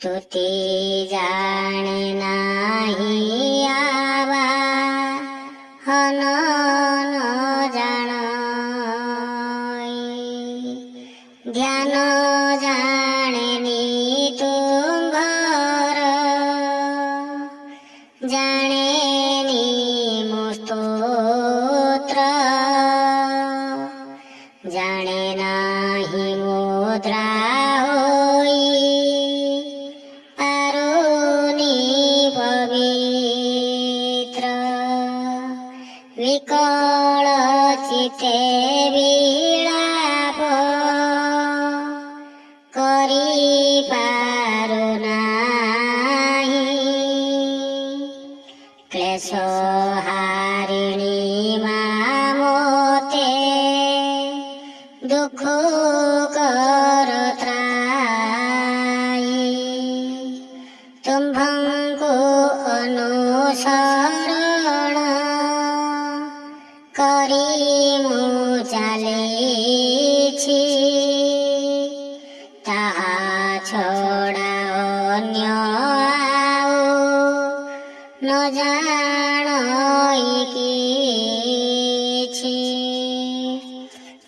तुते जाने नाही आवा हन न जाणई ध्यान जाणे नी तुम्हार जाणे नी मो स्तोत्र जाणे नाही मुद्रा विकल चिते विलाप करि पारु नाही क्लेश हारिणी मोते दुख कर त्राई तुम्भंको अनुसरण करी मु चालीछि ताहा छोड़ा अन्य आउ न जाणई किछि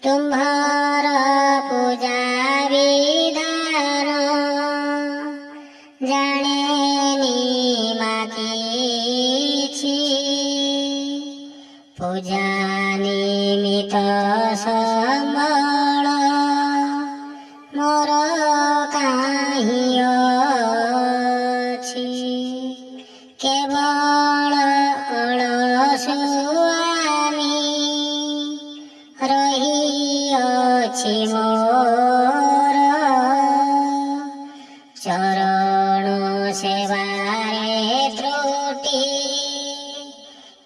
तुम्हार पूजा विधान जाणे नी माकिछि पूजा निमित्त संबल मोर काहि अछि केवल अलसुआमी रहिअछि मोर चरण सेवारे त्रुटि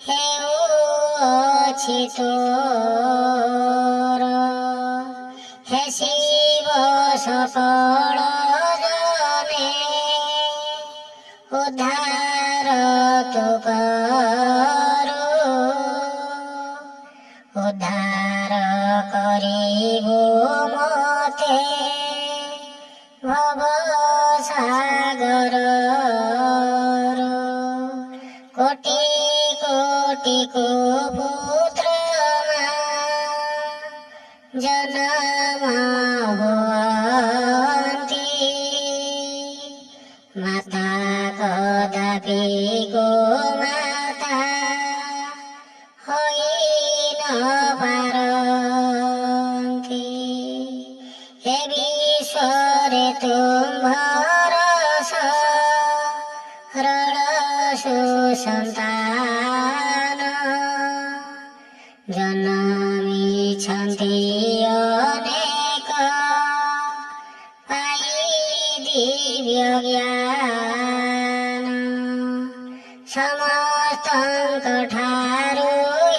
हेउछि तोर हे शिव सकल जने उद्धार तु करो उद्धार करिबु मते भव सागर कोटि कोटि को पुत्र जन्म हुअन्ति माता कदापि गो माता होइ न पारन्ति हे विश्वरे तुम्हार शरण सुसन्तान जन्मिछन्ति अनेक पाई दिव्य ज्ञान समस्तଙ୍କ ଠାରୁ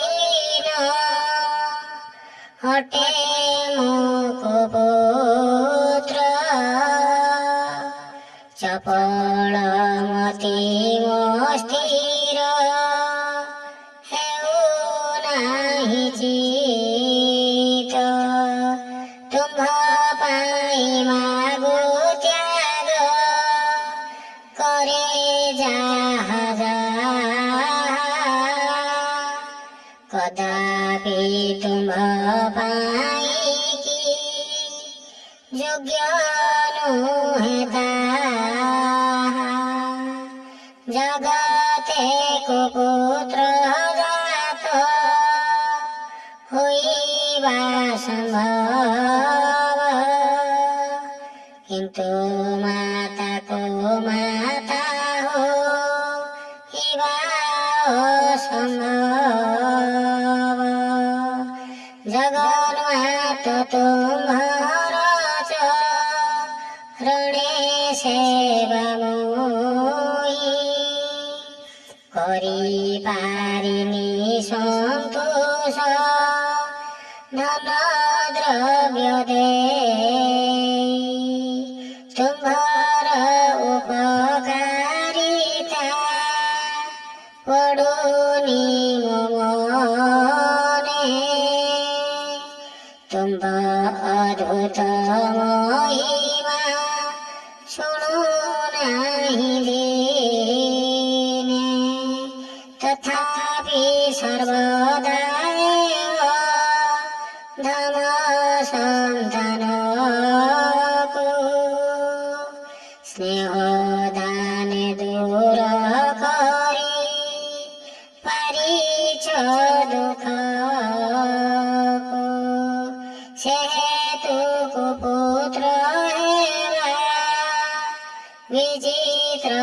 ହୀନ हटे मो पुत्र चपल मति मो स्थिर हेउ नाही चित तुम्भ पाई मागु त्याग करे जाहा कदापि तुम्भ पाईकी योग्य नुहे ताहा जगते कुपुत्र जात होइबा संभव किंतु माता को माता हो इबा असंभव जगन्मात तुम्हार चरणे सेवा मोहि करि पारिनि सन्तोष धन द्रव्य देई तुम्हार उपकारिता पडुनि मने तुम्भ अद्भुत महिमा सुनु न નહીં દીને તથાપિ સર્વદા એવ ધમ સંતનકો સ્નેહોદાને દૂર કરી પરિચ દુઃખ સેતુ પુત્ર વિચિત્ર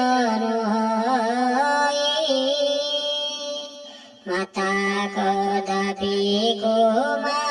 માતા કદાપી કુમાર